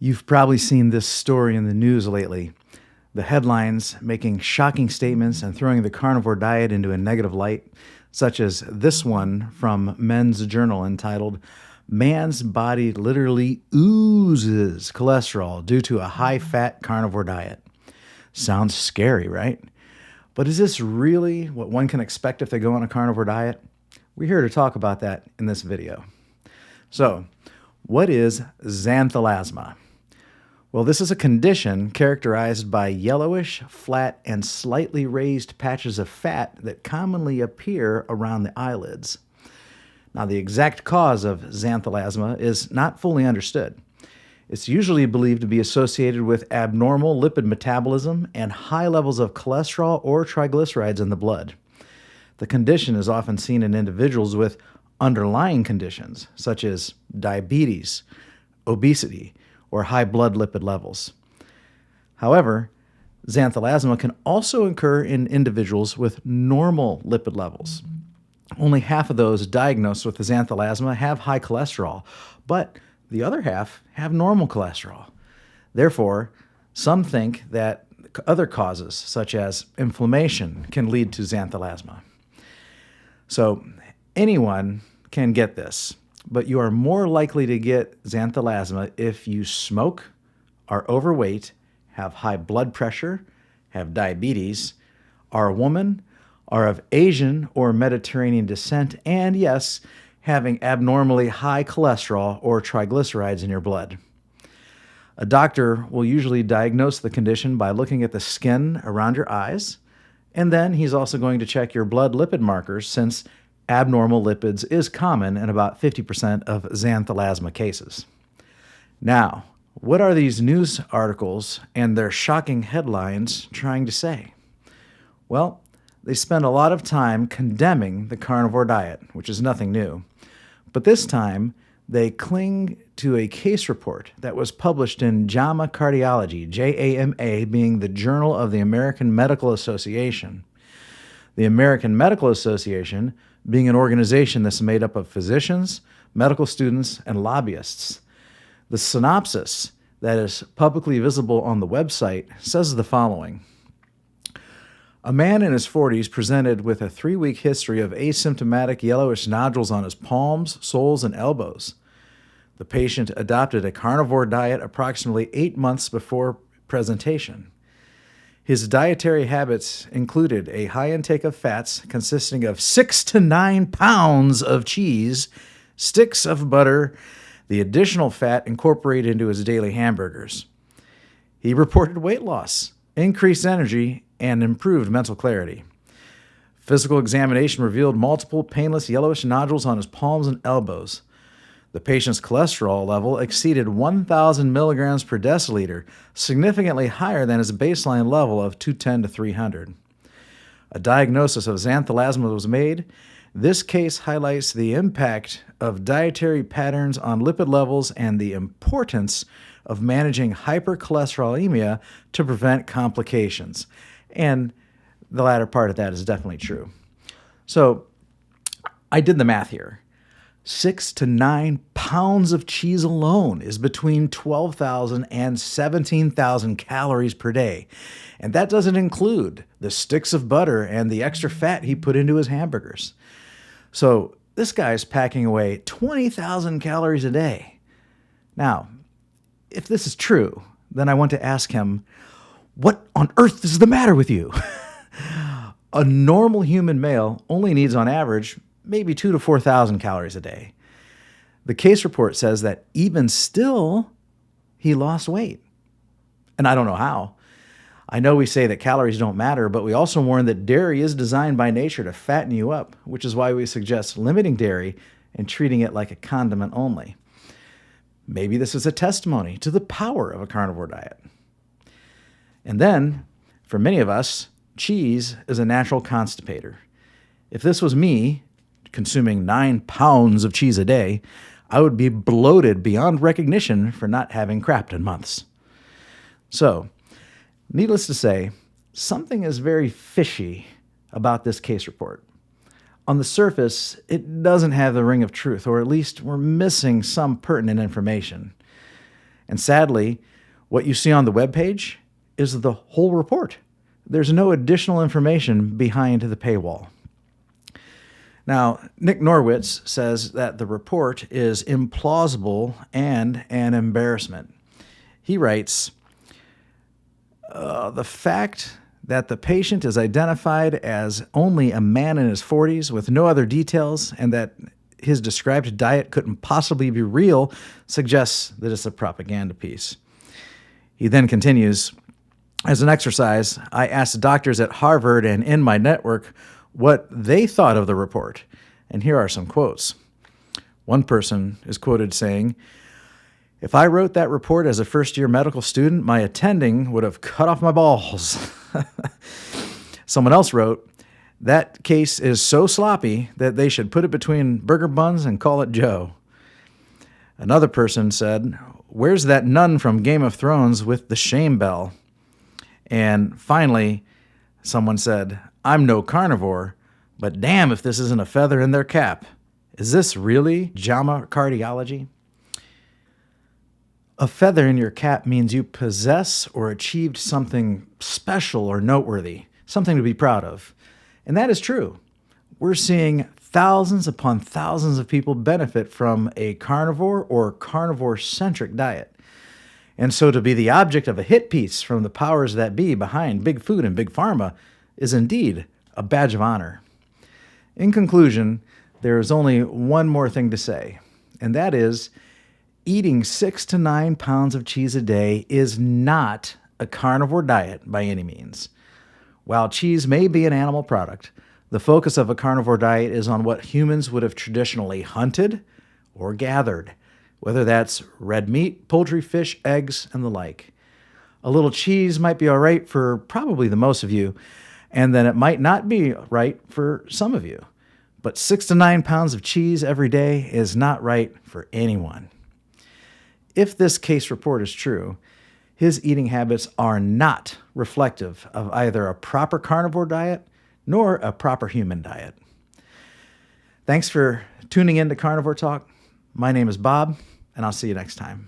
You've probably seen this story in the news lately. The headlines making shocking statements and throwing the carnivore diet into a negative light, such as this one from Men's Journal entitled, "Man's Body Literally Oozes Cholesterol Due to a High-Fat Carnivore Diet." Sounds scary, right? But is this really what one can expect if they go on a carnivore diet? We're here to talk about that in this video. So, what is Xanthelasma? Well, this is a condition characterized by yellowish, flat, and slightly raised patches of fat that commonly appear around the eyelids. Now, the exact cause of xanthelasma is not fully understood. It's usually believed to be associated with abnormal lipid metabolism and high levels of cholesterol or triglycerides in the blood. The condition is often seen in individuals with underlying conditions such as diabetes, obesity, or high blood lipid levels. However, xanthelasma can also occur in individuals with normal lipid levels. Only half of those diagnosed with xanthelasma have high cholesterol, but the other half have normal cholesterol. Therefore, some think that other causes, such as inflammation, can lead to xanthelasma. So, anyone can get this, but you are more likely to get xanthelasma if you smoke, are overweight, have high blood pressure, have diabetes, are a woman, are of Asian or Mediterranean descent, and yes, having abnormally high cholesterol or triglycerides in your blood. A doctor will usually diagnose the condition by looking at the skin around your eyes, and then he's also going to check your blood lipid markers since abnormal lipids is common in about 50% of xanthelasma cases. Now, what are these news articles and their shocking headlines trying to say? Well, they spend a lot of time condemning the carnivore diet, which is nothing new. But this time, they cling to a case report that was published in JAMA Cardiology, JAMA being the Journal of the American Medical Association. The American Medical Association being an organization that's made up of physicians, medical students, and lobbyists. The synopsis that is publicly visible on the website says the following. A man in his 40s presented with a 3-week history of asymptomatic yellowish nodules on his palms, soles, and elbows. The patient adopted a carnivore diet approximately 8 months before presentation. His dietary habits included a high intake of fats consisting of 6 to 9 pounds of cheese, sticks of butter, the additional fat incorporated into his daily hamburgers. He reported weight loss, increased energy, and improved mental clarity. Physical examination revealed multiple painless yellowish nodules on his palms and elbows. The patient's cholesterol level exceeded 1,000 milligrams per deciliter, significantly higher than his baseline level of 210 to 300. A diagnosis of xanthelasma was made. This case highlights the impact of dietary patterns on lipid levels and the importance of managing hypercholesterolemia to prevent complications. And the latter part of that is definitely true. So I did the math here. 6 to 9 pounds of cheese alone is between 12,000 and 17,000 calories per day. And that doesn't include the sticks of butter and the extra fat he put into his hamburgers. So this guy's packing away 20,000 calories a day. Now, if this is true, then I want to ask him, what on earth is the matter with you? A normal human male only needs on average maybe 2,000 to 4,000 calories a day. The case report says that even still, he lost weight. And I don't know how. I know we say that calories don't matter, but we also warn that dairy is designed by nature to fatten you up, which is why we suggest limiting dairy and treating it like a condiment only. Maybe this is a testimony to the power of a carnivore diet. And then, for many of us, cheese is a natural constipator. If this was me, consuming 9 pounds of cheese a day, I would be bloated beyond recognition for not having crapped in months. So, needless to say, something is very fishy about this case report. On the surface, it doesn't have the ring of truth, or at least we're missing some pertinent information. And sadly, what you see on the webpage is the whole report. There's no additional information behind the paywall. Now, Nick Norwitz says that the report is implausible and an embarrassment. He writes, the fact that the patient is identified as only a man in his 40s with no other details and that his described diet couldn't possibly be real suggests that it's a propaganda piece. He then continues, as an exercise, I asked doctors at Harvard and in my network what they thought of the report. And here are some quotes. One person is quoted saying, if I wrote that report as a first-year medical student, my attending would have cut off my balls. Someone else wrote, that case is so sloppy that they should put it between burger buns and call it Joe. Another person said, where's that nun from Game of Thrones with the shame bell? And finally, someone said, I'm no carnivore, but damn if this isn't a feather in their cap. Is this really JAMA cardiology? A feather in your cap means you possess or achieved something special or noteworthy, something to be proud of. And that is true. We're seeing thousands upon thousands of people benefit from a carnivore or carnivore-centric diet. And so to be the object of a hit piece from the powers that be behind big food and big pharma is indeed a badge of honor. In conclusion, there is only one more thing to say, and that is eating 6 to 9 pounds of cheese a day is not a carnivore diet by any means. While cheese may be an animal product, the focus of a carnivore diet is on what humans would have traditionally hunted or gathered, whether that's red meat, poultry, fish, eggs, and the like. A little cheese might be all right for probably the most of you, and then it might not be right for some of you. But 6 to 9 pounds of cheese every day is not right for anyone. If this case report is true, his eating habits are not reflective of either a proper carnivore diet nor a proper human diet. Thanks for tuning in to Carnivore Talk. My name is Bob, and I'll see you next time.